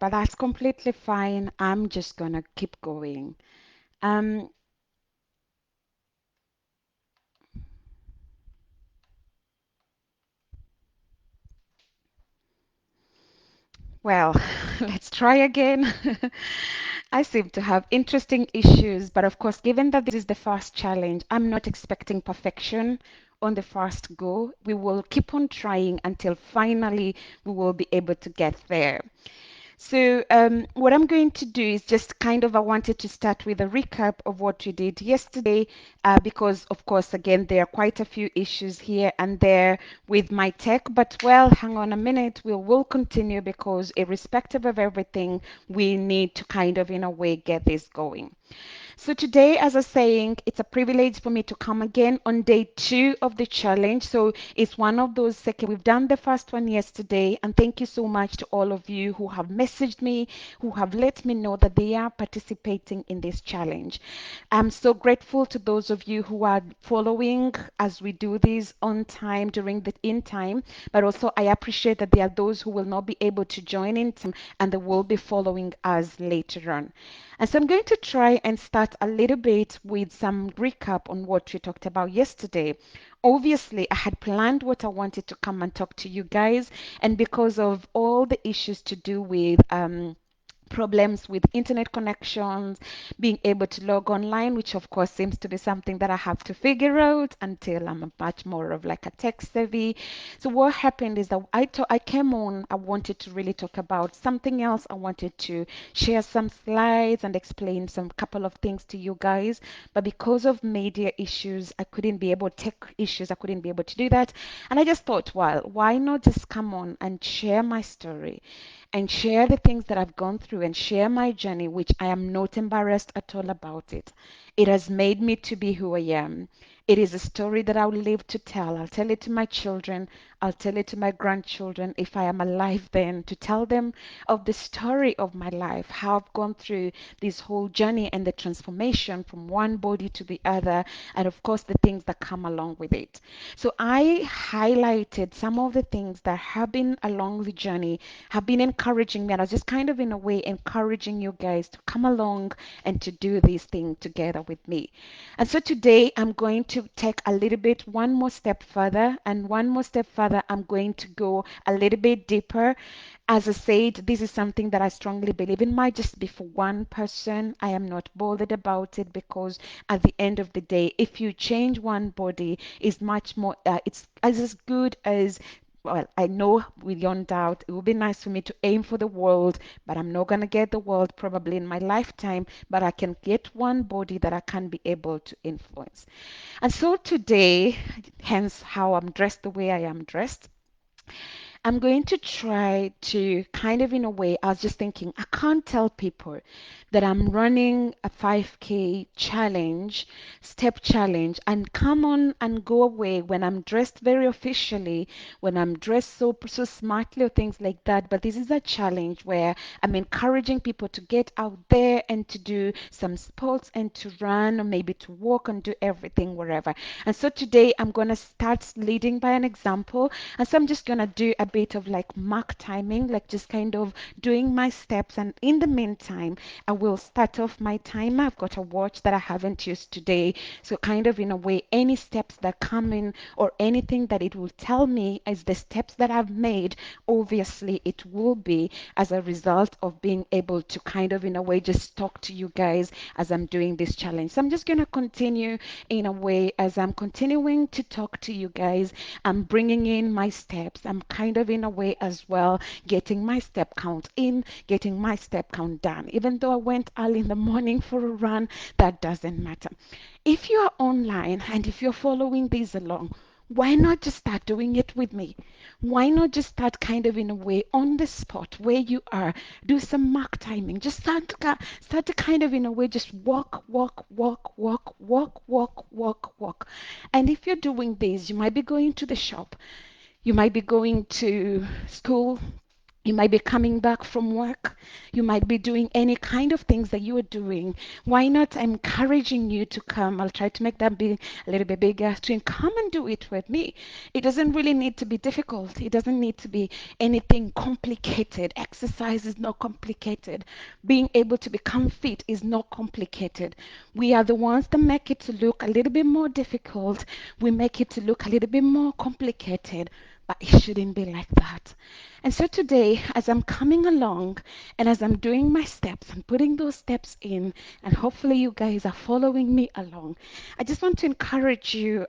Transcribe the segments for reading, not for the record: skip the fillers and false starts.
but that's completely fine. I'm just gonna keep going. Um, well, let's try again. I seem to have interesting issues, but of course, given that this is the first challenge, I'm not expecting perfection on the first go. We will keep on trying until finally we will be able to get there. So, what I'm going to do is just kind of, I wanted to start with a recap of what we did yesterday, because, of course, again, there are quite a few issues here and there with my tech. But, well, hang on a minute, we will continue because, irrespective of everything, we need to kind of, in a way, get this going. So today, as I was saying, it's a privilege for me to come again on day 2 of the challenge. So it's one of those second. We've done the first one yesterday, and thank you so much to all of you who have messaged me, who have let me know that they are participating in this challenge. I'm so grateful to those of you who are following as we do this on time during the in time, but also I appreciate that there are those who will not be able to join in time and they will be following us later on. And so I'm going to try and start a little bit with some recap on what we talked about yesterday. Obviously, I had planned what I wanted to come and talk to you guys, and because of all the issues to do with problems with internet connections, being able to log online, which of course seems to be something that I have to figure out until I'm a much more of like a tech savvy. So what happened is that I came on, I wanted to really talk about something else. I wanted to share some slides and explain some couple of things to you guys. But because of media issues, I couldn't be able, tech issues, I couldn't be able to do that. And I just thought, well, why not just come on and share my story? And share the things that I've gone through and share my journey, which I am not embarrassed at all about it. It has made me to be who I am. It is a story that I'll live to tell. I'll tell it to my children. I'll tell it to my grandchildren if I am alive then, to tell them of the story of my life, how I've gone through this whole journey and the transformation from one body to the other, and of course the things that come along with it. So I highlighted some of the things that have been along the journey, have been encouraging me, and I was just kind of in a way encouraging you guys to come along and to do this thing together with me. And so today I'm going to take a little bit one more step further, and one more step further, I'm going to go a little bit deeper. As I said, this is something that I strongly believe in. Might just be for one person. I am not bothered about it because at the end of the day, if you change one body, is much more. It's as good as, well, I know beyond doubt it would be nice for me to aim for the world, but I'm not going to get the world probably in my lifetime, but I can get one body that I can be able to influence. And so today, hence how I'm dressed the way I am dressed, I'm going to try to kind of, in a way, I was just thinking, I can't tell people that I'm running a 5K challenge, step challenge, and come on and go away when I'm dressed very officially, when I'm dressed so smartly or things like that. But this is a challenge where I'm encouraging people to get out there and to do some sports and to run or maybe to walk and do everything wherever. And so today I'm going to start leading by an example. And so I'm just going to do a bit of like mark timing, like just kind of doing my steps. And in the meantime, I will start off my timer. I've got a watch that I haven't used today. So kind of in a way, any steps that come in or anything that it will tell me as the steps that I've made, obviously it will be as a result of being able to kind of in a way just talk to you guys as I'm doing this challenge. So I'm just going to continue in a way as I'm continuing to talk to you guys. I'm bringing in my steps. I'm kind of in a way as well getting my step count in, getting my step count done. Even though I went early in the morning for a run, that doesn't matter. If you are online and if you're following these along, why not just start doing it with me? Why not just start kind of in a way on the spot where you are, do some mark timing, just start to kind of in a way just walk, walk, walk, walk, walk, walk, walk, walk. And if you're doing this, you might be going to the shop, you might be going to school, You might be coming back from work. You might be doing any kind of things that you are doing. Why not? I'm encouraging you to come. I'll try to make that be a little bit bigger. To come and do it with me. It doesn't really need to be difficult. It doesn't need to be anything complicated. Exercise is not complicated. Being able to become fit is not complicated. We are the ones that make it to look a little bit more difficult. We make it to look a little bit more complicated, but it shouldn't be like that. And so today, as I'm coming along and as I'm doing my steps and putting those steps in, and hopefully you guys are following me along, I just want to encourage you.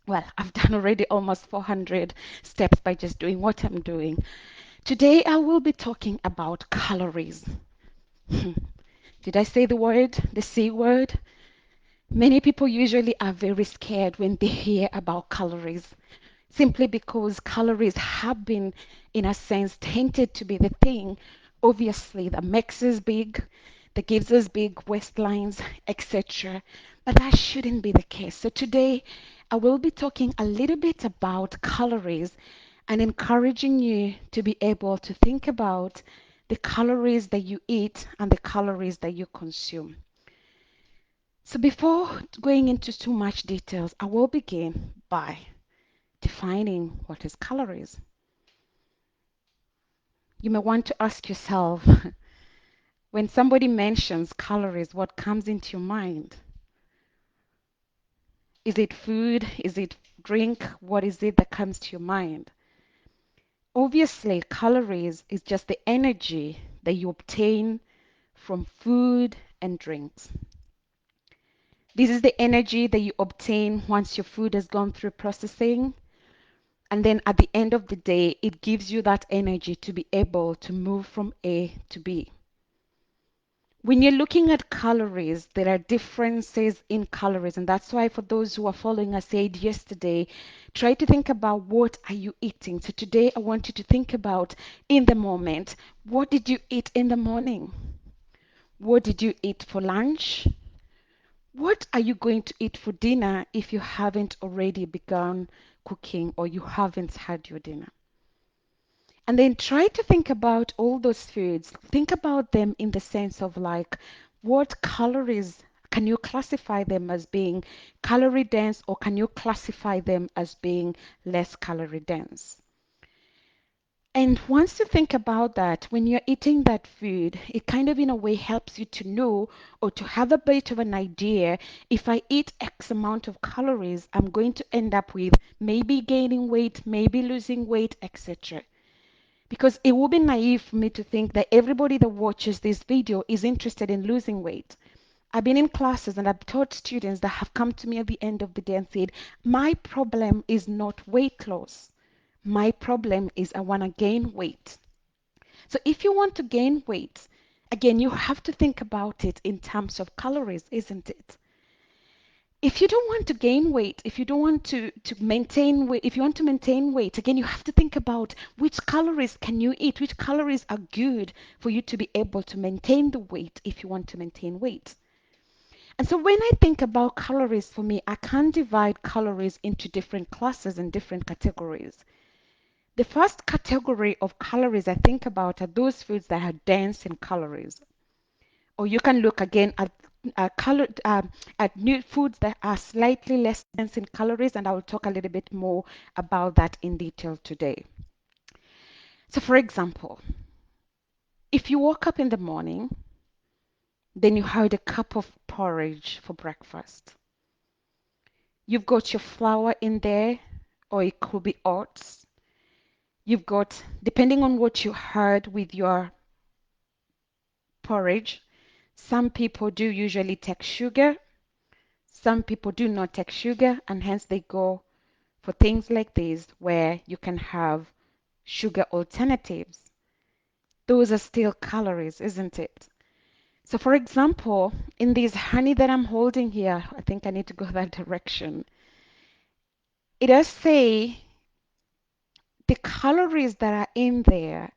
Well, I've done already almost 400 steps by just doing what I'm doing. Today, I will be talking about calories. Did I say the word, the C word? Many people usually are very scared when they hear about calories, simply because calories have been, in a sense, tainted to be the thing, obviously, that makes us big, that gives us big waistlines, etc. But that shouldn't be the case. So today, I will be talking a little bit about calories and encouraging you to be able to think about the calories that you eat and the calories that you consume. So before going into too much details, I will begin by defining what is calories. You may want to ask yourself, when somebody mentions calories, what comes into your mind? Is it food? Is it drink? What is it that comes to your mind? Obviously, calories is just the energy that you obtain from food and drinks. This is the energy that you obtain once your food has gone through processing. And then at the end of the day, it gives you that energy to be able to move from A to B. When you're looking at calories, there are differences in calories. And that's why for those who are following, I said yesterday, try to think about what are you eating. So today I want you to think about in the moment, what did you eat in the morning? What did you eat for lunch? What are you going to eat for dinner if you haven't already begun cooking or you haven't had your dinner? And then try to think about all those foods. Think about them in the sense of like, what calories can you classify them as being calorie dense, or can you classify them as being less calorie dense? And once you think about that, when you're eating that food, it kind of in a way helps you to know or to have a bit of an idea. If I eat X amount of calories, I'm going to end up with maybe gaining weight, maybe losing weight, etc. Because it would be naive for me to think that everybody that watches this video is interested in losing weight. I've been in classes and I've taught students that have come to me at the end of the day and said, my problem is not weight loss. My problem is I want to gain weight. So if you want to gain weight, again, you have to think about it in terms of calories, isn't it? If you don't want to gain weight, if you don't want to maintain weight, if you want to maintain weight, again, you have to think about which calories can you eat, which calories are good for you to be able to maintain the weight if you want to maintain weight. And so when I think about calories for me, I can divide calories into different classes and different categories. The first category of calories I think about are those foods that are dense in calories. Or you can look again at at new foods that are slightly less dense in calories, and I will talk a little bit more about that in detail today. So, for example, if you woke up in the morning, then you had a cup of porridge for breakfast. You've got your flour in there, or it could be oats. You've got, depending on what you heard with your porridge, some people do usually take sugar, some people do not take sugar, and hence they go for things like this where you can have sugar alternatives. Those are still calories, isn't it? So, for example, in this honey that I'm holding here, I think I need to go that direction. It does say the calories that are in there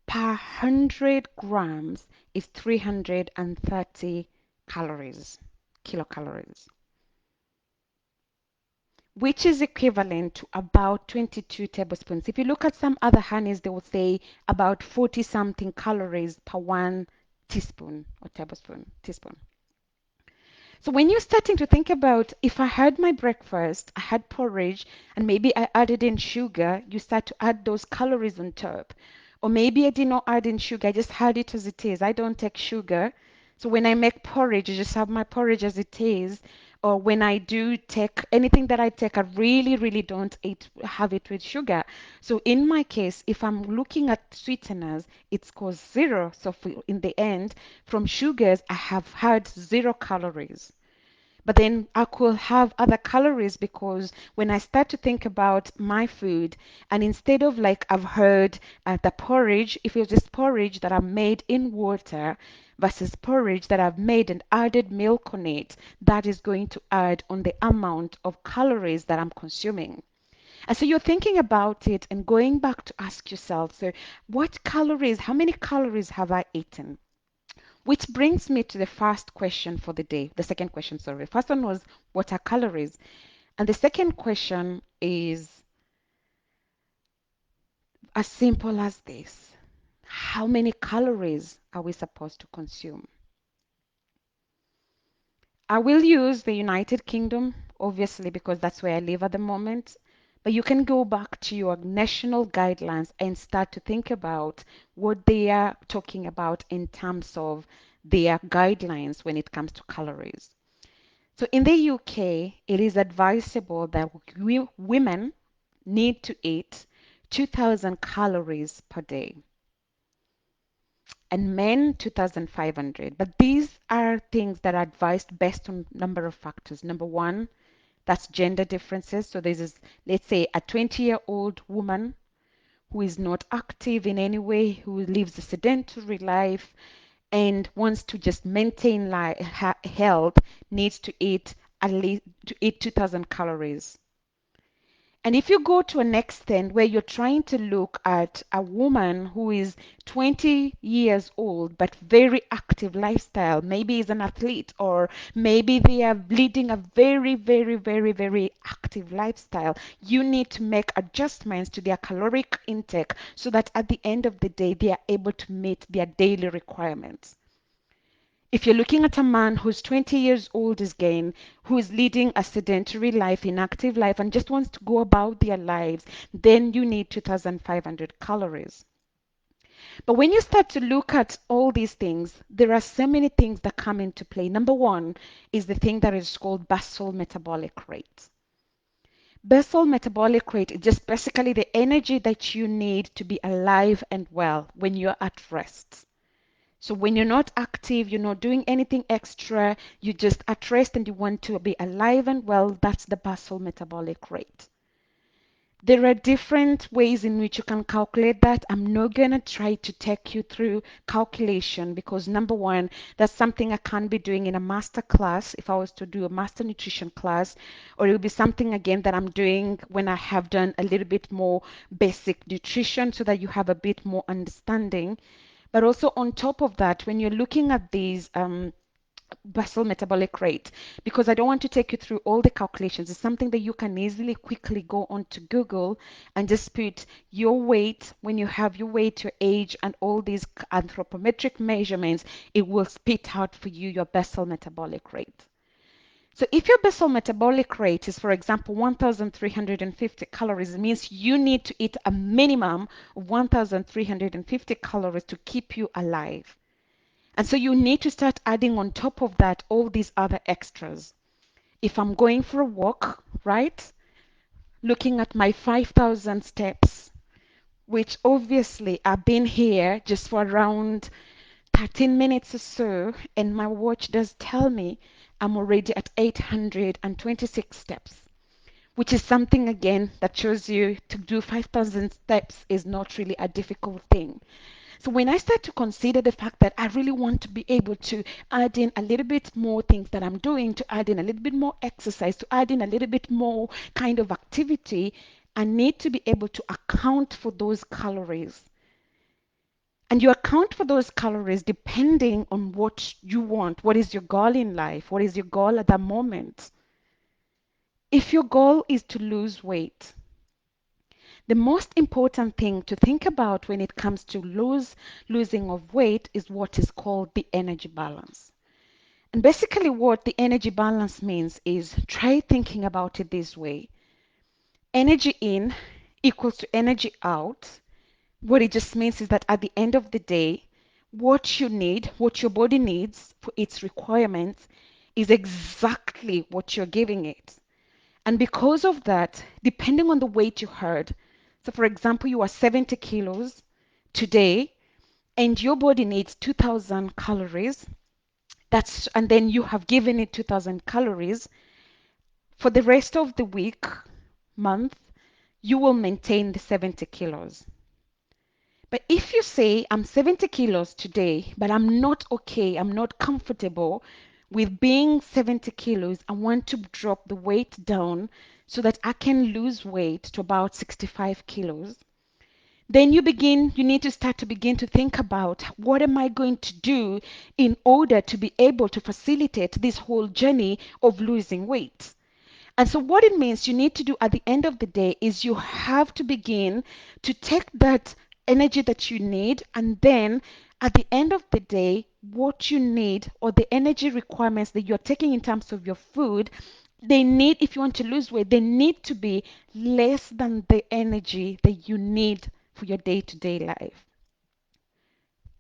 per 100 grams is 330 calories, kilocalories. which is equivalent to about 22 tablespoons. If you look at some other honeys, they will say about 40 something calories per one teaspoon or tablespoon, teaspoon. So when you're starting to think about if I had my breakfast, I had porridge, and maybe I added in sugar, you start to add those calories on top. Or maybe I did not add in sugar, I just had it as it is. I don't take sugar. So when I make porridge, I just have my porridge as it is. Or when I do take anything that I take, I really, really don't eat, have it with sugar. So in my case, if I'm looking at sweeteners, it scores zero. So in the end, from sugars, I have had 0 calories. But then I could have other calories because when I start to think about my food, and instead of like I've heard the porridge, if it's just porridge that I've made in water versus porridge that I've made and added milk on it, that is going to add on the amount of calories that I'm consuming. And so you're thinking about it and going back to ask yourself, so what calories, how many calories have I eaten? Which brings me to the first question for the day. The second question, sorry. The first one was, what are calories? And the second question is as simple as this. How many calories are we supposed to consume? I will use the United Kingdom, obviously, because that's where I live at the moment. But you can go back to your national guidelines and start to think about what they are talking about in terms of their guidelines when it comes to calories. So in the UK, it is advisable that women need to eat 2,000 calories per day and men 2,500. But these are things that are advised based on number of factors. Number one, that's gender differences. So this is, let's say, a 20-year-old woman who is not active in any way, who lives a sedentary life and wants to just maintain health, needs to eat at least to eat 2,000 calories. And if you go to an extent where you're trying to look at a woman who is 20 years old but very active lifestyle, maybe is an athlete or maybe they are leading a very, very, very, very active lifestyle, you need to make adjustments to their caloric intake so that at the end of the day they are able to meet their daily requirements. If you're looking at a man who's 20 years old again, who is leading a sedentary life, inactive life, and just wants to go about their lives, then you need 2,500 calories. But when you start to look at all these things, there are so many things that come into play. Number one is the thing that is called basal metabolic rate. Basal metabolic rate is just basically the energy that you need to be alive and well when you're at rest. So when you're not active, you're not doing anything extra, you just at rest and you want to be alive and well, that's the basal metabolic rate. There are different ways in which you can calculate that. I'm not going to try to take you through calculation because number one, that's something I can't be doing in a master class if I was to do a master nutrition class, or it will be something again that I'm doing when I have done a little bit more basic nutrition so that you have a bit more understanding. But also on top of that, when you're looking at these basal metabolic rate, because I don't want to take you through all the calculations, it's something that you can easily quickly go onto Google and just put your weight, when you have your weight, your age, and all these anthropometric measurements, it will spit out for you your basal metabolic rate. So if your basal metabolic rate is, for example, 1,350 calories, it means you need to eat a minimum of 1,350 calories to keep you alive. And so you need to start adding on top of that all these other extras. If I'm going for a walk, right? Looking at my 5,000 steps, which obviously I've been here just for around 13 minutes or so, and my watch does tell me I'm already at 826 steps, which is something again that shows you to do 5,000 steps is not really a difficult thing. So when I start to consider the fact that I really want to be able to add in a little bit more things that I'm doing, to add in a little bit more exercise, to add in a little bit more kind of activity, I need to be able to account for those calories. And you account for those calories depending on what you want. What is your goal in life? What is your goal at that moment? If your goal is to lose weight, the most important thing to think about when it comes to losing of weight is what is called the energy balance. And basically what the energy balance means is try thinking about it this way. Energy in equals to energy out. What it just means is that at the end of the day, what you need, what your body needs for its requirements is exactly what you're giving it. And because of that, depending on the weight you had, so for example, you are 70 kilos today and your body needs 2000 calories, and then you have given it 2000 calories, for the rest of the week, month, you will maintain the 70 kilos. But if you say, I'm 70 kilos today, but I'm not okay, I'm not comfortable with being 70 kilos, I want to drop the weight down so that I can lose weight to about 65 kilos, then you need to start to begin to think about what am I going to do in order to be able to facilitate this whole journey of losing weight. And so, what it means you need to do at the end of the day is you have to begin to take that energy that you need, and then at the end of the day, what you need or the energy requirements that you're taking in terms of your food, they need, if you want to lose weight, they need to be less than the energy that you need for your day to day life.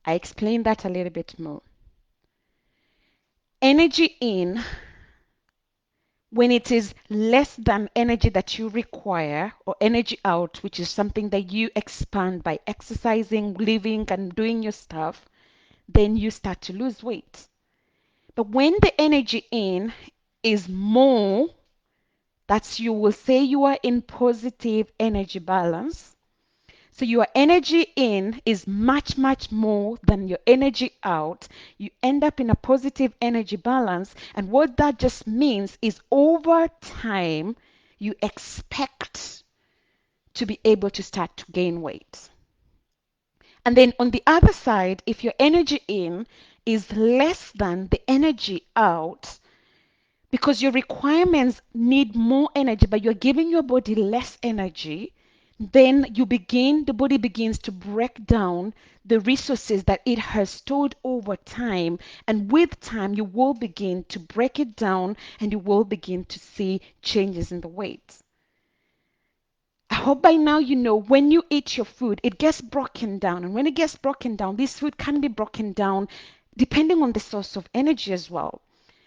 I explained that a little bit more. Energy in when it is less than energy that you require, or energy out, which is something that you expand by exercising, living, and doing your stuff, then you start to lose weight. But when the energy in is more, that's you will say you are in positive energy balance. So your energy in is much, much more than your energy out. You end up in a positive energy balance. And what that just means is over time, you expect to be able to start to gain weight. And then on the other side, if your energy in is less than the energy out, because your requirements need more energy, but you're giving your body less energy, then the body begins to break down the resources that it has stored over time. And with time, you will begin to break it down and you will begin to see changes in the weight. I hope by now you know when you eat your food, it gets broken down. And when it gets broken down, this food can be broken down depending on the source of energy as well.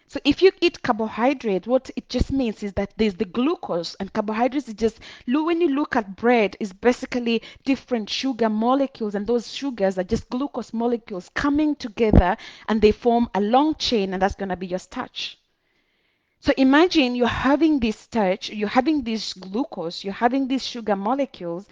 So if you eat carbohydrate, what it just means is that there's the glucose, and carbohydrates is just, when you look at bread, is basically different sugar molecules, and those sugars are just glucose molecules coming together and they form a long chain, and that's going to be your starch. So imagine you're having this starch, you're having this glucose, you're having these sugar molecules,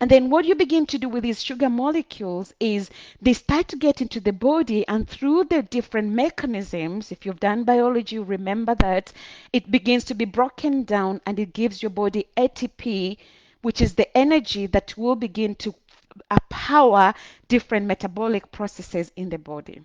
and then what you begin to do with these sugar molecules is they start to get into the body, and through the different mechanisms, if you've done biology, you remember that it begins to be broken down and it gives your body ATP, which is the energy that will begin to power different metabolic processes in the body.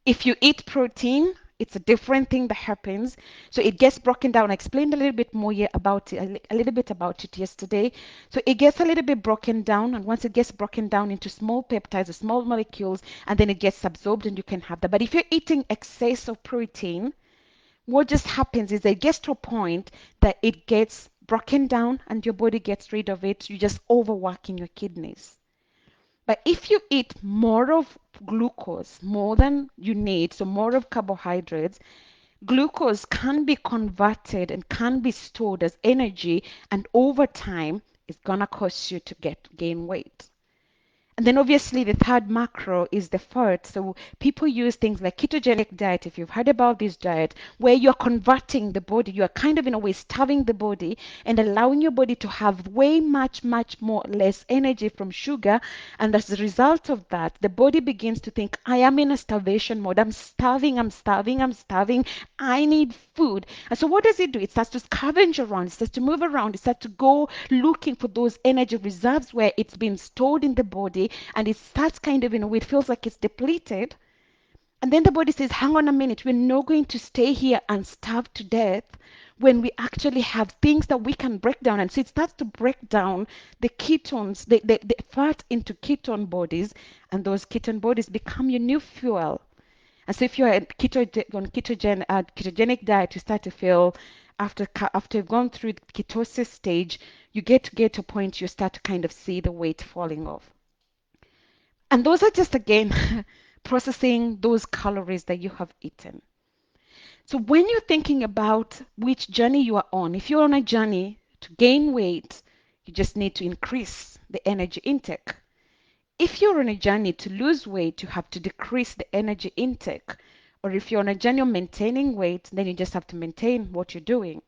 If you eat protein, it's a different thing that happens. So it gets broken down. I explained a little bit more about it, a little bit about it yesterday. So it gets a little bit broken down, and once it gets broken down into small peptides or small molecules, and then it gets absorbed, and you can have that. But if you're eating excess of protein, what just happens is it gets to a point that it gets broken down, and your body gets rid of it. You're just overworking your kidneys. But if you eat more of glucose, more than you need, so more of carbohydrates, glucose can be converted and can be stored as energy, and over time, it's gonna cause you to gain weight. And then obviously the third macro is the fat. So people use things like ketogenic diet, if you've heard about this diet, where you're converting the body, you are kind of in a way starving the body and allowing your body to have way much more less energy from sugar. And as a result of that, the body begins to think, I am in a starvation mode. I'm starving, I'm starving, I'm starving. I need food. And so what does it do? It starts to scavenge around, it starts to move around, it starts to go looking for those energy reserves where it's been stored in the body, and it starts kind of in a way, it feels like it's depleted. And then the body says, hang on a minute, we're not going to stay here and starve to death when we actually have things that we can break down. And so it starts to break down the ketones, the fat into ketone bodies, and those ketone bodies become your new fuel. And so if you're on ketogenic diet, you start to feel after you've gone through the ketosis stage, you get to a point you start to kind of see the weight falling off. And those are just again processing those calories that you have eaten. So when you're thinking about which journey you are on, if you're on a journey to gain weight, you just need to increase the energy intake. If you're on a journey to lose weight, you have to decrease the energy intake. Or if you're on a journey of maintaining weight, then you just have to maintain what you're doing.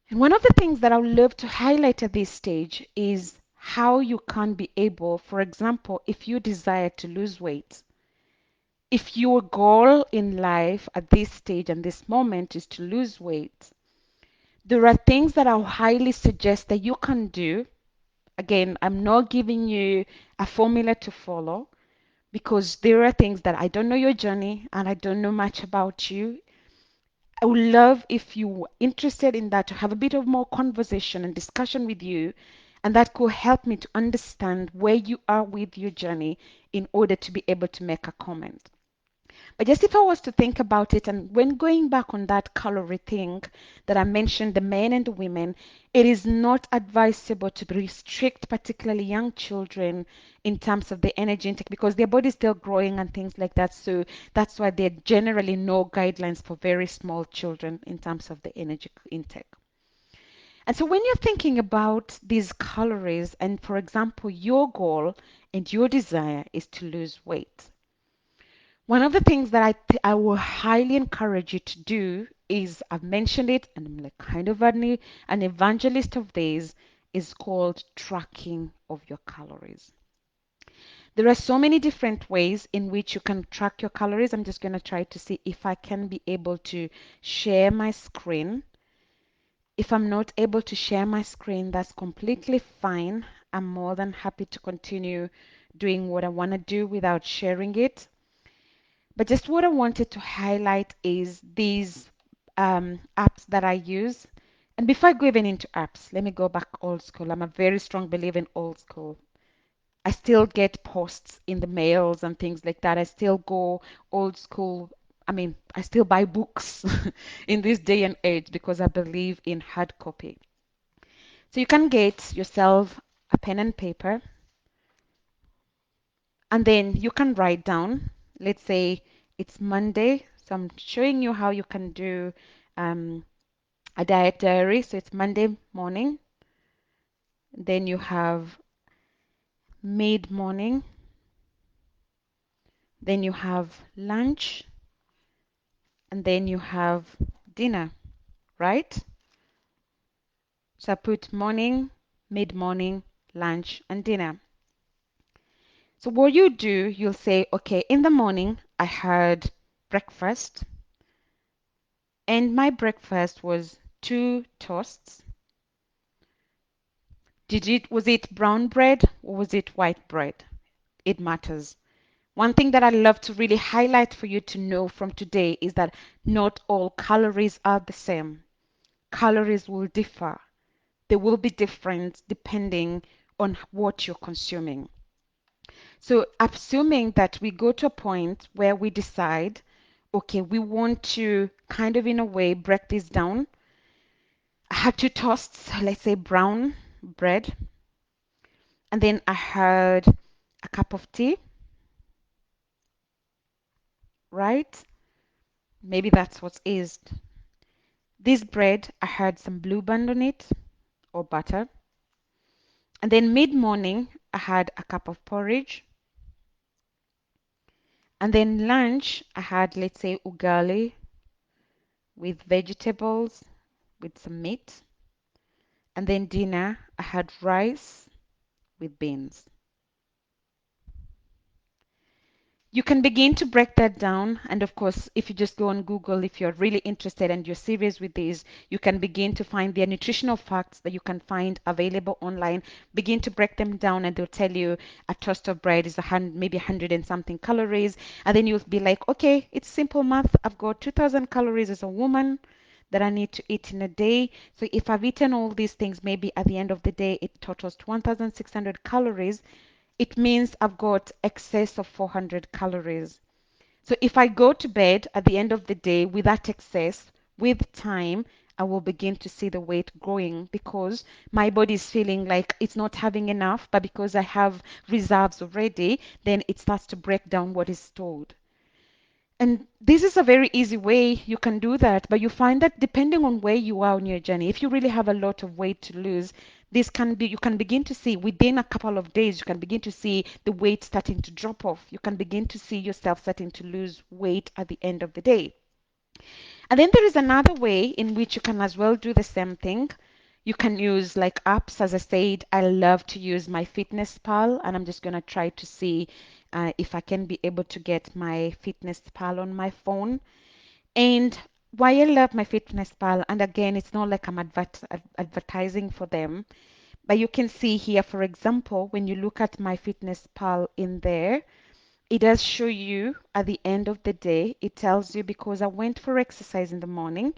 And one of the things that I would love to highlight at this stage is how you can be able, for example, if you desire to lose weight, if your goal in life at this stage and this moment is to lose weight, there are things that I highly suggest that you can do. Again, I'm not giving you a formula to follow because there are things that I don't know your journey and I don't know much about you. I would love if you were interested in that to have a bit of more conversation and discussion with you, and that could help me to understand where you are with your journey in order to be able to make a comment. But just if I was to think about it, and when going back on that calorie thing that I mentioned, the men and the women, it is not advisable to restrict particularly young children in terms of the energy intake because their body is still growing and things like that. So that's why there are generally no guidelines for very small children in terms of the energy intake. And so when you're thinking about these calories, and for example, your goal and your desire is to lose weight, one of the things that I will highly encourage you to do is I've mentioned it and I'm like kind of an evangelist of this is called tracking of your calories. There are so many different ways in which you can track your calories. I'm just going to try to see if I can be able to share my screen. If I'm not able to share my screen, that's completely fine. I'm more than happy to continue doing what I want to do without sharing it. But just what I wanted to highlight is these apps that I use. And before I go even into apps, let me go back old school. I'm a very strong believer in old school. I still get posts in the mails and things like that. I still go old school. I mean, I still buy books in this day and age because I believe in hard copy. So you can get yourself a pen and paper, and then you can write down, let's say it's Monday. So I'm showing you how you can do um, a diet diary. So it's Monday morning. Then you have mid morning. Then you have lunch. And then you have dinner, right? So I put morning, mid morning, lunch, and dinner. So what you do, you'll say, okay, in the morning, I had breakfast. And my breakfast was two toasts. Was it brown bread or was it white bread? It matters. One thing that I love to really highlight for you to know from today is that not all calories are the same. Calories will differ. They will be different depending on what you're consuming. So assuming that we go to a point where we decide, okay, we want to kind of in a way break this down. I had two toasts, let's say brown bread, and then I had a cup of tea, right? Maybe that's what is. This bread, I had some blue band on it or butter. And then mid-morning, I had a cup of porridge. And then lunch, I had, let's say, ugali with vegetables, with some meat. And then dinner, I had rice with beans. You can begin to break that down. And of course, if you just go on Google, if you're really interested and you're serious with these, you can begin to find their nutritional facts that you can find available online. Begin to break them down, and they'll tell you a toast of bread is maybe 100 and something calories. And then you'll be like, okay, it's simple math. I've got 2,000 calories as a woman that I need to eat in a day. So if I've eaten all these things, maybe at the end of the day, it totals 1,600 calories. It means I've got excess of 400 calories. So if I go to bed at the end of the day with that excess, with time, I will begin to see the weight growing because my body is feeling like it's not having enough, but because I have reserves already, then it starts to break down what is stored. And this is a very easy way you can do that, but you find that depending on where you are on your journey, if you really have a lot of weight to lose, this can be, you can begin to see within a couple of days, you can begin to see the weight starting to drop off. You can begin to see yourself starting to lose weight at the end of the day. And then there is another way in which you can as well do the same thing. You can use like apps. As I said, I love to use my Fitness Pal, and I'm just going to try to see if I can be able to get my Fitness Pal on my phone. And why I love my Fitness Pal, and again, it's not like I'm advertising for them, but you can see here, for example, when you look at my Fitness Pal in there, it does show you at the end of the day, it tells you because I went for exercise in the morning,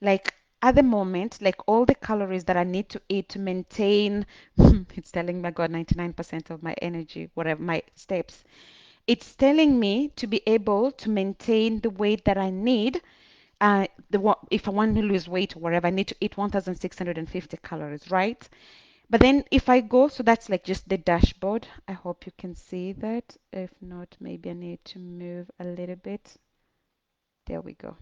like at the moment, like all the calories that I need to eat to maintain, it's telling me I got 99% of my energy, whatever my steps. It's telling me to be able to maintain the weight that I need. If I want to lose weight or whatever, I need to eat 1,650 calories, right? But then if I go, so that's like just the dashboard. I hope you can see that. If not, maybe I need to move a little bit. There we go.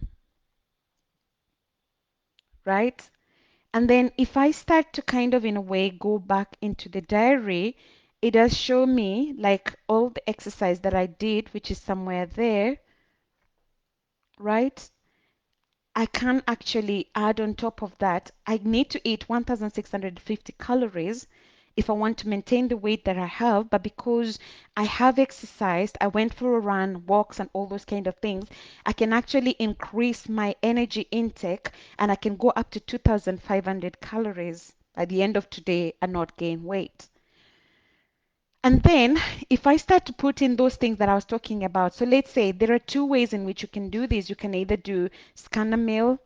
Right? And then if I start to kind of in a way go back into the diary, it does show me like all the exercise that I did, which is somewhere there, right? I can actually add on top of that. I need to eat 1,650 calories if I want to maintain the weight that I have. But because I have exercised, I went for a run, walks, and all those kind of things, I can actually increase my energy intake and I can go up to 2,500 calories by the end of today and not gain weight. And then if I start to put in those things that I was talking about, so let's say there are two ways in which you can do this. You can either do scan a meal,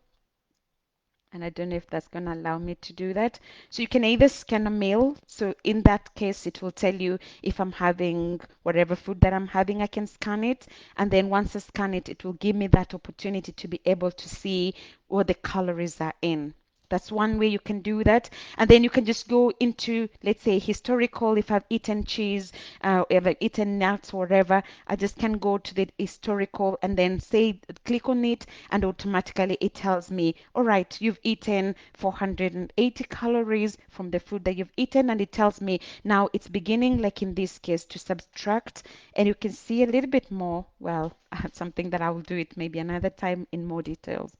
and I don't know if that's going to allow me to do that. So you can either scan a meal. So in that case, it will tell you if I'm having whatever food that I'm having, I can scan it. And then once I scan it, it will give me that opportunity to be able to see what the calories are in. That's one way you can do that. And then you can just go into, let's say, historical. If I've eaten cheese, if I've eaten nuts, whatever, I just can go to the historical and then say, click on it, and automatically it tells me, all right, you've eaten 480 calories from the food that you've eaten. And it tells me now it's beginning, like in this case, to subtract. And you can see a little bit more. Well, I have something that I will do it maybe another time in more details.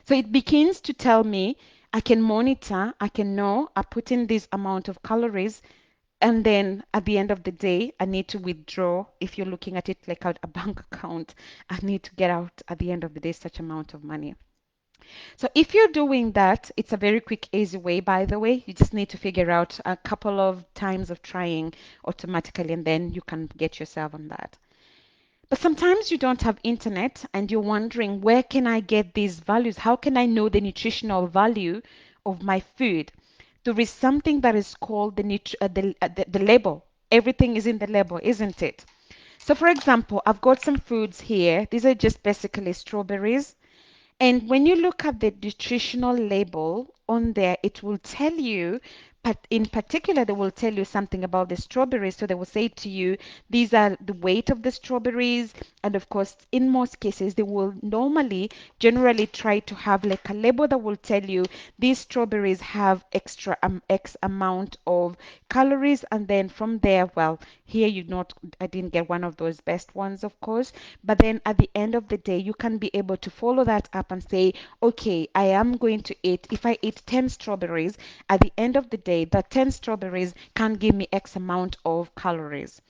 So it begins to tell me I can monitor, I can know I put in this amount of calories, and then at the end of the day, I need to withdraw. If you're looking at it like a bank account, I need to get out at the end of the day such amount of money. So if you're doing that, it's a very quick, easy way, by the way. You just need to figure out a couple of times of trying automatically, and then you can get yourself on that. But sometimes you don't have internet and you're wondering, where can I get these values? How can I know the nutritional value of my food? There is something that is called the label. Everything is in the label, isn't it? So for example, I've got some foods here. These are just basically strawberries. And when you look at the nutritional label on there, it will tell you, but in particular, they will tell you something about the strawberries. So they will say to you, these are the weight of the strawberries. And of course, in most cases, they will normally, generally try to have like a label that will tell you these strawberries have extra X amount of calories. And then from there, well, here you not, I didn't get one of those best ones, of course. But then at the end of the day, you can be able to follow that up and say, okay, I am going to eat, if I eat 10 strawberries, at the end of the day, the 10 strawberries can give me X amount of calories.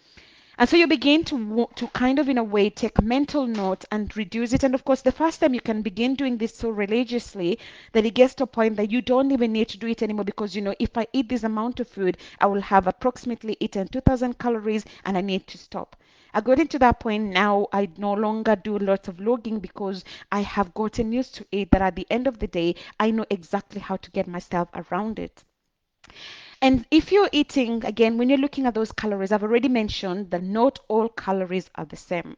And so you begin to kind of in a way take a mental note and reduce it. And of course, the first time you can begin doing this so religiously that it gets to a point that you don't even need to do it anymore because you know if I eat this amount of food, I will have approximately eaten 2,000 calories and I need to stop. I got into that point now. I no longer do lots of logging because I have gotten used to it that at the end of the day, I know exactly how to get myself around it. And if you're eating, again, when you're looking at those calories, I've already mentioned that not all calories are the same.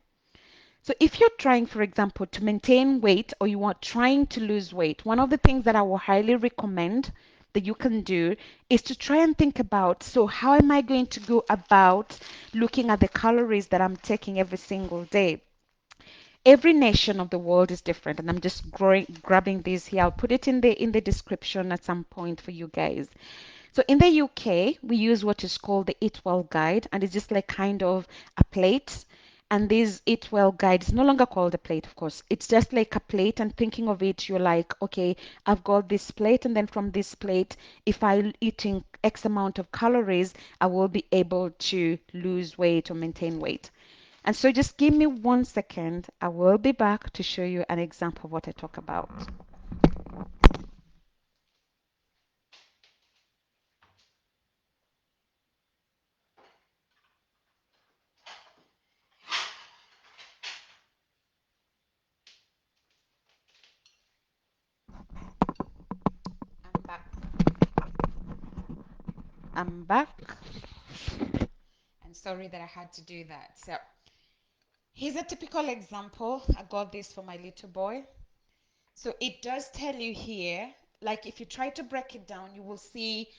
So if you're trying, for example, to maintain weight or you are trying to lose weight, one of the things that I will highly recommend that you can do is to try and think about, so how am I going to go about looking at the calories that I'm taking every single day? Every nation of the world is different, and I'm just grabbing this here. I'll put it in the description at some point for you guys. So in the UK, we use what is called the Eat Well Guide, and it's just like kind of a plate. And this Eat Well Guide is no longer called a plate, of course. It's just like a plate, and thinking of it, you're like, okay, I've got this plate, and then from this plate, if I'm eating X amount of calories, I will be able to lose weight or maintain weight. And so just give me 1 second. I will be back to show you an example of what I talk about. I'm back. I'm back. And sorry that I had to do that. So here's a typical example. I got this for my little boy. So it does tell you here, like if you try to break it down, you will see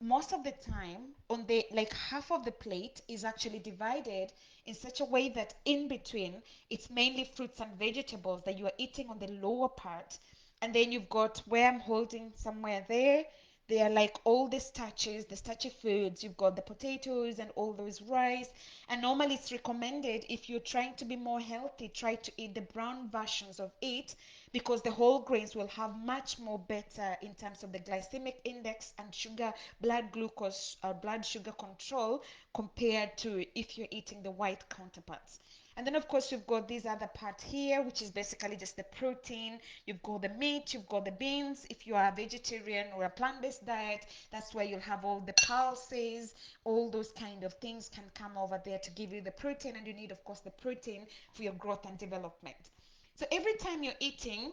most of the time on the like half of the plate is actually divided in such a way that in between it's mainly fruits and vegetables that you are eating on the lower part, and then you've got where I'm holding somewhere there, they are like all the starches, the starchy foods. You've got the potatoes and all those rice. And normally it's recommended if you're trying to be more healthy, try to eat the brown versions of it because the whole grains will have much more better in terms of the glycemic index and sugar, blood glucose, blood sugar control compared to if you're eating the white counterparts. And then of course you've got this other part here, which is basically just the protein. You've got the meat, you've got the beans. If you are a vegetarian or a plant-based diet, that's where you'll have all the pulses, all those kind of things can come over there to give you the protein, and you need of course the protein for your growth and development. So every time you're eating,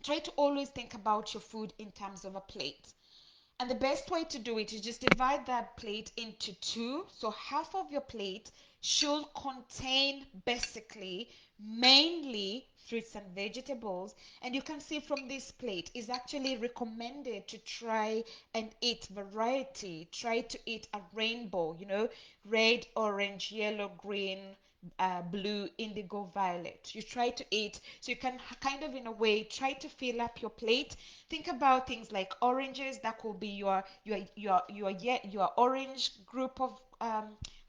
try to always think about your food in terms of a plate. And the best way to do it is just divide that plate into two. So half of your plate should contain basically mainly fruits and vegetables. And you can see from this plate is actually recommended to try and eat variety. Try to eat a rainbow, red, orange, yellow, green, blue, indigo, violet. You try to eat so you can kind of in a way try to fill up your plate. Think about things like oranges. That could be your orange group of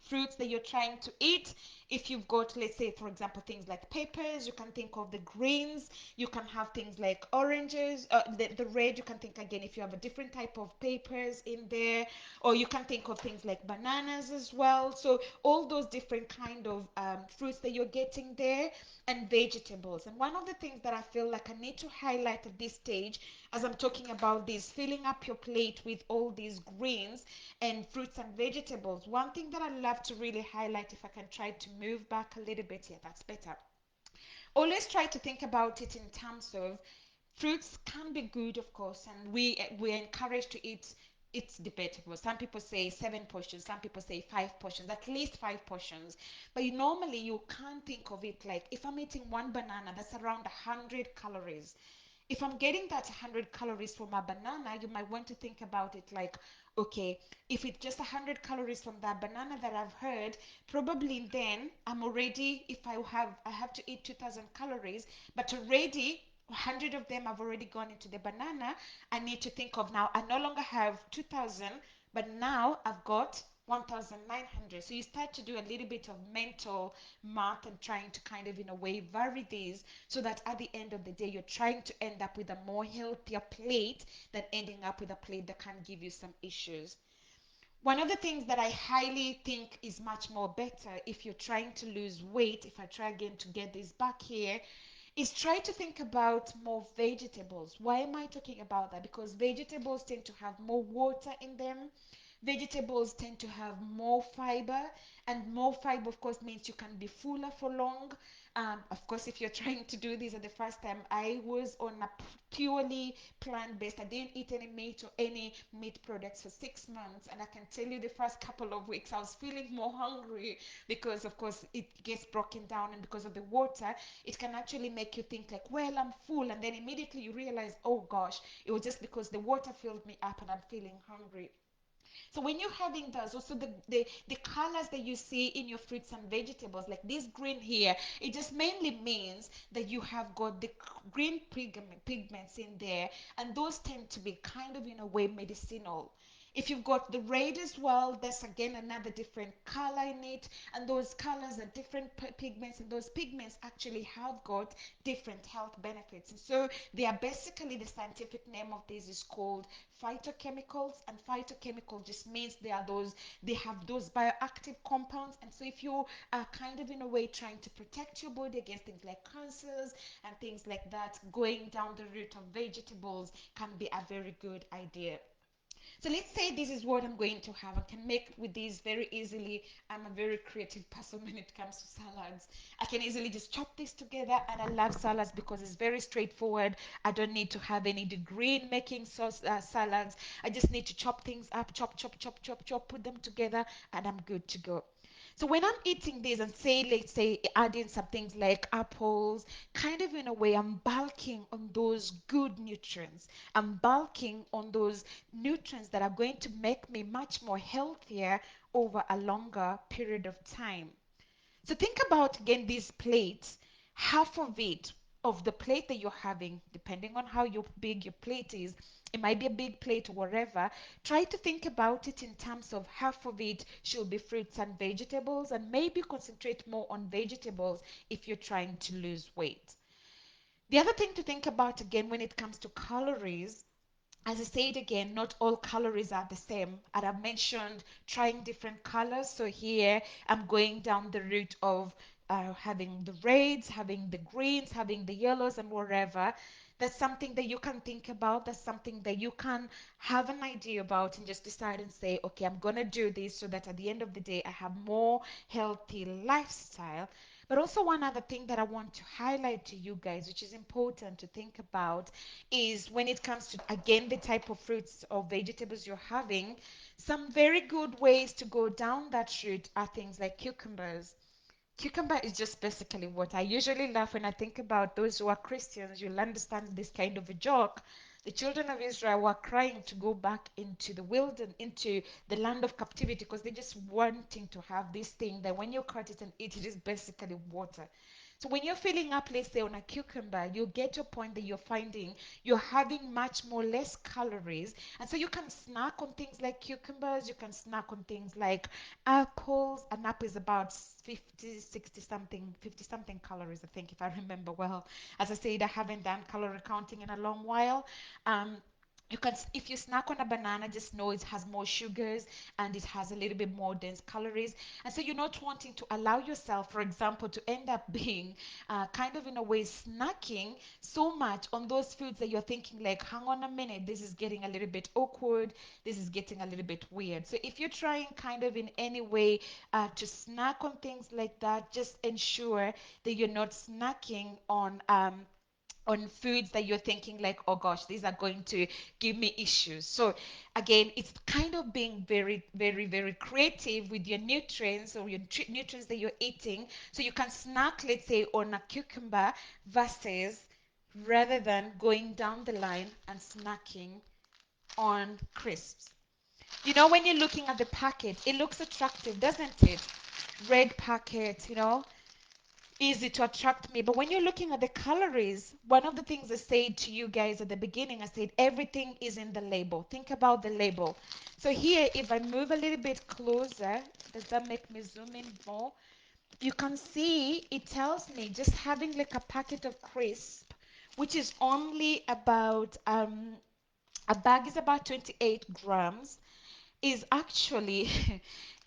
fruits that you're trying to eat. If you've got, let's say, for example, things like peppers, you can think of the greens. You can have things like oranges, the red. You can think again if you have a different type of peppers in there, or you can think of things like bananas as well. So all those different kind of fruits that you're getting there, and vegetables. And one of the things that I feel like I need to highlight at this stage as I'm talking about this, filling up your plate with all these greens and fruits and vegetables, one thing that I love to really highlight, if I can try to move back a little bit, yeah, that's better. Always try to think about it in terms of fruits can be good, of course, and we're encouraged to eat. It's debatable. Some people say 7 portions, some people say 5 portions, at least 5 portions. But normally you can't think of it like if I'm eating one banana, that's around 100 calories. If I'm getting that 100 calories from a banana, you might want to think about it like, okay, if it's just 100 calories from that banana that I've heard, probably then I'm already, if I have to eat 2000 calories, but already 100 of them have already gone into the banana. I need to think of now, I no longer have 2000, but now I've got 1900. So you start to do a little bit of mental math and trying to kind of in a way vary these so that at the end of the day you're trying to end up with a more healthier plate than ending up with a plate that can give you some issues. One of the things that I highly think is much more better if you're trying to lose weight, if I try again to get this back here, is try to think about more vegetables. Why am I talking about that? Because vegetables tend to have more water in them. Vegetables tend to have more fiber, and more fiber, of course, means you can be fuller for long. Of course, if you're trying to do this at the first time, I was on a purely plant-based. I didn't eat any meat or any meat products for 6 months, and I can tell you the first couple of weeks I was feeling more hungry because, of course, it gets broken down, and because of the water, it can actually make you think like, well, I'm full, and then immediately you realize, oh gosh, it was just because the water filled me up and I'm feeling hungry. So when you're having those, also the colors that you see in your fruits and vegetables, like this green here, it just mainly means that you have got the green pigments in there, and those tend to be kind of in a way medicinal. If you've got the red as well, that's again another different color in it, and those colors are different pigments, and those pigments actually have got different health benefits. And so they are basically, the scientific name of this is called phytochemicals, and phytochemical just means they have those bioactive compounds. And so if you are kind of in a way trying to protect your body against things like cancers and things like that, going down the route of vegetables can be a very good idea. So let's say this is what I'm going to have. I can make with these very easily. I'm a very creative person when it comes to salads. I can easily just chop this together, and I love salads because it's very straightforward. I don't need to have any degree in making salads. I just need to chop things up, chop, chop, chop, chop, chop, put them together, and I'm good to go. So when I'm eating this and say, let's say, adding some things like apples, kind of in a way, I'm bulking on those good nutrients. I'm bulking on those nutrients that are going to make me much more healthier over a longer period of time. So think about again these plates. Half of it, of the plate that you're having, depending on how big your plate is, it might be a big plate or whatever. Try to think about it in terms of half of it should be fruits and vegetables, and maybe concentrate more on vegetables if you're trying to lose weight. The other thing to think about again when it comes to calories, as I said again, not all calories are the same. And I've mentioned trying different colors. So here I'm going down the route of having the reds, having the greens, having the yellows, and whatever. That's something that you can think about. That's something that you can have an idea about and just decide and say, okay, I'm going to do this so that at the end of the day, I have more healthy lifestyle. But also one other thing that I want to highlight to you guys, which is important to think about, is when it comes to, again, the type of fruits or vegetables you're having, some very good ways to go down that route are things like cucumbers. Cucumber is just basically what I usually laugh when I think about those who are Christians. You'll understand this kind of a joke. The children of Israel were crying to go back into the wilderness, into the land of captivity, because they're just wanting to have this thing that when you cut it and eat it is basically water. So when you're filling up, let's say on a cucumber, you get to a point that you're finding you're having much more less calories. And so you can snack on things like cucumbers, you can snack on things like apples. An apple is about 50, 60 something, 50 something calories, I think, if I remember well. As I said, I haven't done calorie counting in a long while. Um, you can, if you snack on a banana, just know it has more sugars and it has a little bit more dense calories. And so you're not wanting to allow yourself, for example, to end up being kind of in a way snacking so much on those foods that you're thinking like, hang on a minute, this is getting a little bit awkward, this is getting a little bit weird. So if you're trying kind of in any way to snack on things like that, just ensure that you're not snacking on foods that you're thinking like, oh gosh, these are going to give me issues. So again, it's kind of being very, very, very creative with your nutrients or your nutrients that you're eating. So you can snack, let's say, on a cucumber versus rather than going down the line and snacking on crisps. You know, when you're looking at the packet, it looks attractive, doesn't it? Red packet, easy to attract me. But when you're looking at the calories, one of the things I said to you guys at the beginning, I said everything is in the label. Think about the label. So here, if I move a little bit closer, does that make me zoom in more? You can see it tells me just having like a packet of crisp, which is only about a bag is about 28 grams. is actually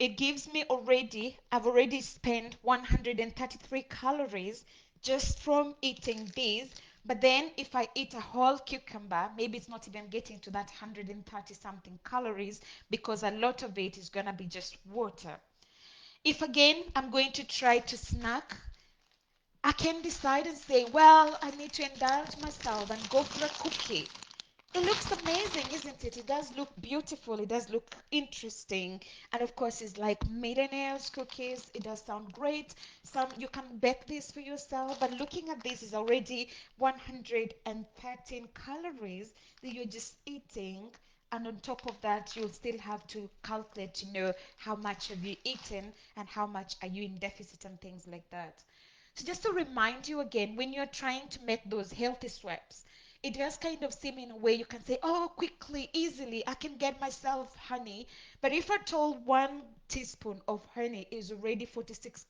it gives me already, I've already spent 133 calories just from eating these. But then if I eat a whole cucumber, maybe it's not even getting to that 130 something calories because a lot of it is going to be just water. If again I'm going to try to snack, I can decide and say, well, I need to indulge myself and go for a cookie. It looks amazing, isn't it? It does look beautiful. It does look interesting. And of course, it's like millionaires cookies. It does sound great. Some you can bake this for yourself. But looking at this is already 113 calories that you're just eating. And on top of that, you'll still have to calculate to know how much have you eaten and how much are you in deficit and things like that. So just to remind you again, when you're trying to make those healthy swaps, it does kind of seem in a way you can say, oh, quickly, easily, I can get myself honey. But if I told 1 teaspoon of honey is already 46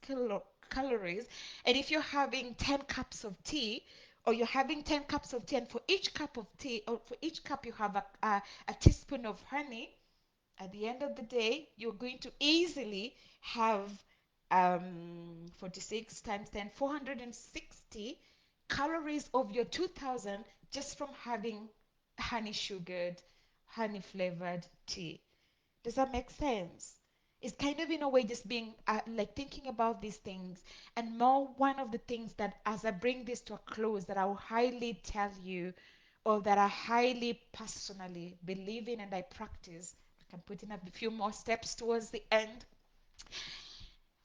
calories, and if you're having 10 cups of tea, or you're having 10 cups of tea, and for each cup of tea, or for each cup you have a teaspoon of honey, at the end of the day, you're going to easily have 46 times 10, 460 calories of your 2000 just from having honey sugared, honey flavored tea. Does that make sense? It's kind of in a way just being like thinking about these things. And more, one of the things that as I bring this to a close that I will highly tell you, or that I highly personally believe in and I practice, I can put in a few more steps towards the end.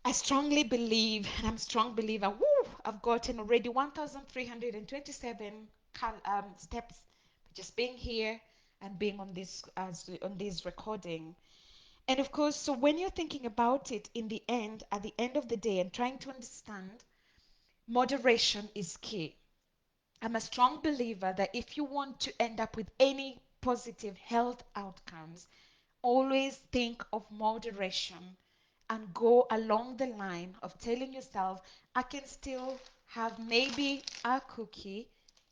I strongly believe, and I'm a strong believer, woo, I've gotten already 1,327 steps just being here and being on this recording. And of course, so when you're thinking about it in the end, at the end of the day, and trying to understand, moderation is key. I'm a strong believer that if you want to end up with any positive health outcomes, always think of moderation and go along the line of telling yourself, I can still have maybe a cookie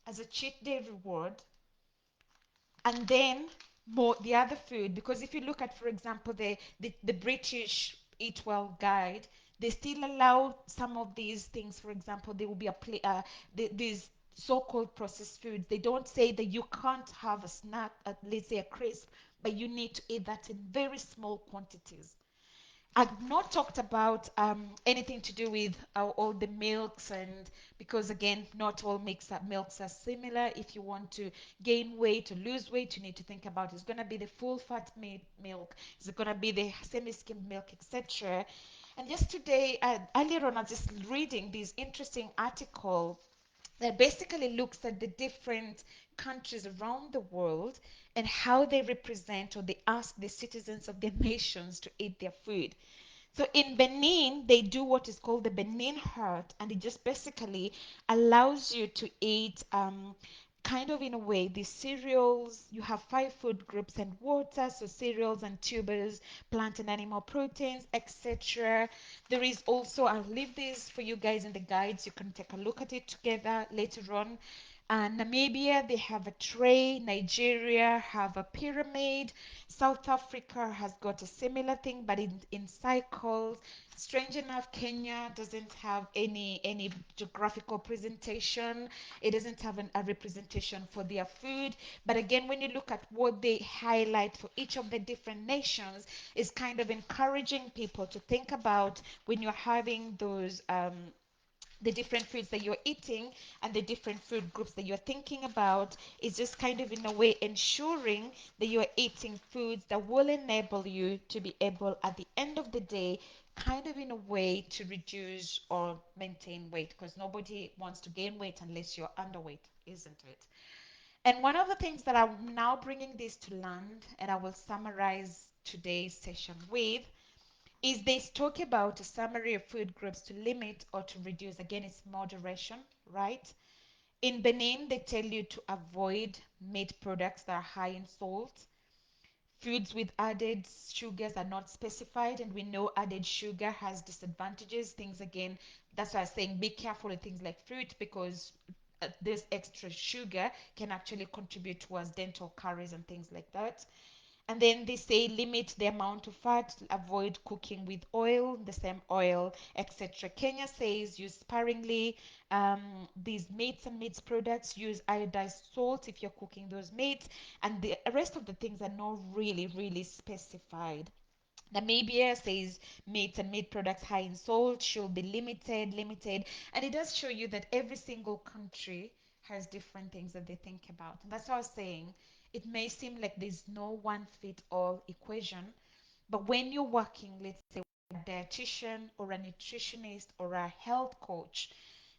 as a cheat day reward, and then more the other food. Because if you look at, for example, the British Eat Well guide, they still allow some of these things. For example, there will be these so-called processed foods. They don't say that you can't have a snack, let's say a crisp, but you need to eat that in very small quantities. I've not talked about anything to do with all the milks, and because again, not all milks are similar. If you want to gain weight or lose weight, you need to think about it's going to be the full fat milk, is it going to be the semi-skimmed milk, etc. And yesterday, earlier on, I was just reading this interesting article that basically looks at the different countries around the world and how they represent or they ask the citizens of their nations to eat their food. So in Benin, they do what is called the Benin Heart, and it just basically allows you to eat kind of in a way the cereals. You have 5 food groups and water, so cereals and tubers, plant and animal proteins, etc. There is also, I'll leave this for you guys in the guides. You can take a look at it together later on. Namibia, they have a tray. Nigeria have a pyramid. South Africa has got a similar thing, but in cycles. Strange enough, Kenya doesn't have any geographical presentation. It doesn't have a representation for their food. But again, when you look at what they highlight for each of the different nations, is kind of encouraging people to think about when you're having those the different foods that you're eating and the different food groups that you're thinking about, is just kind of in a way ensuring that you're eating foods that will enable you to be able at the end of the day kind of in a way to reduce or maintain weight, because nobody wants to gain weight unless you're underweight, isn't it? And one of the things that I'm now bringing this to land, and I will summarize today's session with, is they talk about a summary of food groups to limit or to reduce. Again, it's moderation, right? In Benin, they tell you to avoid meat products that are high in salt. Foods with added sugars are not specified, and we know added sugar has disadvantages. Things again, that's why I'm saying be careful with things like fruit, because this extra sugar can actually contribute towards dental caries and things like that. And then they say limit the amount of fat, avoid cooking with oil, the same oil, etc. Kenya says use sparingly. These meats and meats products use iodized salt if you're cooking those meats, and the rest of the things are not really specified. Namibia says meats and meat products high in salt should be limited, and it does show you that every single country has different things that they think about. And that's what I was saying. It may seem like there's no one fit all equation, but when you're working, let's say, with a dietitian or a nutritionist or a health coach,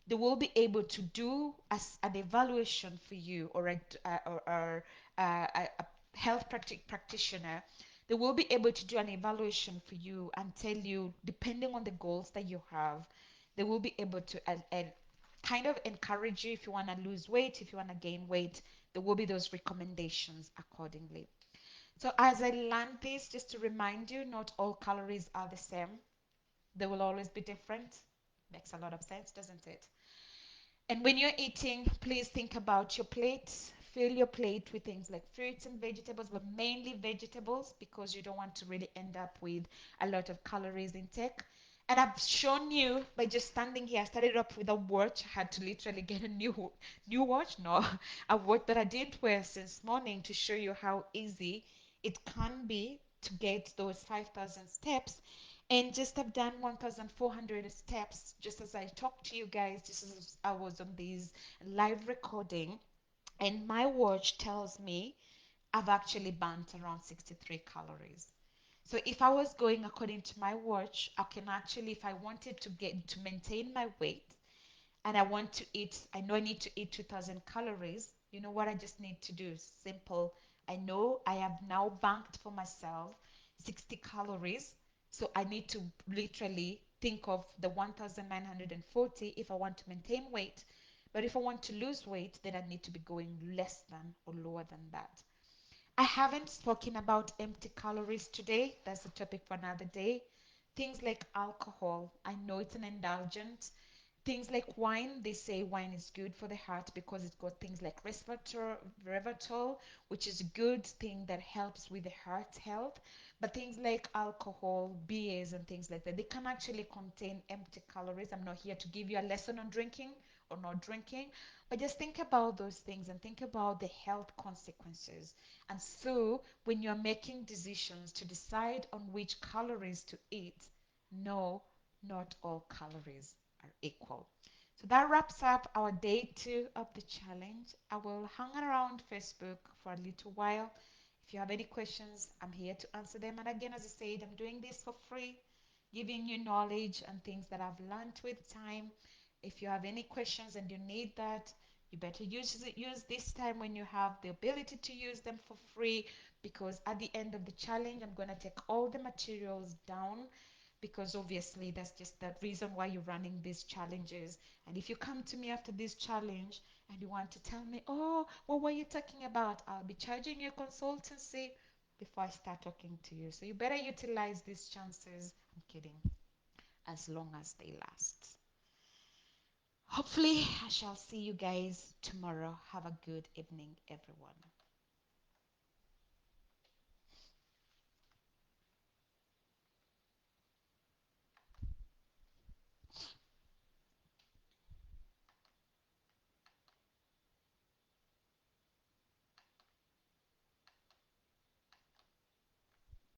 they will be able to do as an evaluation for you, or a health practitioner. They will be able to do an evaluation for you and tell you, depending on the goals that you have, they will be able to kind of encourage you if you want to lose weight, if you want to gain weight. There will be those recommendations accordingly. So as I learned this, just to remind you, not all calories are the same. They will always be different. Makes a lot of sense, doesn't it? And when you're eating, please think about your plate. Fill your plate with things like fruits and vegetables, but mainly vegetables, because you don't want to really end up with a lot of calories intake. And I've shown you by just standing here. I started up with a watch. I had to literally get a new watch. No, a watch that I didn't wear since morning, to show you how easy it can be to get those 5,000 steps. And just have done 1,400 steps just as I talked to you guys, just as I was on this live recording. And my watch tells me I've actually burnt around 63 calories. So if I was going according to my watch, I can actually, if I wanted to get to maintain my weight, and I want to eat, I know I need to eat 2,000 calories. You know what I just need to do? Simple. I know I have now banked for myself 60 calories. So I need to literally think of the 1,940 if I want to maintain weight. But if I want to lose weight, then I need to be going less than or lower than that. I haven't spoken about empty calories today. That's a topic for another day. Things like alcohol, I know it's an indulgent. Things like wine, they say wine is good for the heart because it's got things like resveratrol, which is a good thing that helps with the heart health. But things like alcohol, beers, and things like that, they can actually contain empty calories. I'm not here to give you a lesson on drinking or not drinking, but just think about those things and think about the health consequences. And so, when you're making decisions to decide on which calories to eat, no, not all calories are equal. So that wraps up our day 2 of the challenge. I will hang around Facebook for a little while. If you have any questions, I'm here to answer them. And again, as I said, I'm doing this for free, giving you knowledge and things that I've learned with time. If you have any questions and you need that, you better use this time when you have the ability to use them for free, because at the end of the challenge, I'm going to take all the materials down, because obviously that's just the reason why you're running these challenges. And if you come to me after this challenge and you want to tell me, oh, what were you talking about? I'll be charging you consultancy before I start talking to you. So you better utilize these chances. I'm kidding. As long as they last. Hopefully, I shall see you guys tomorrow. Have a good evening, everyone.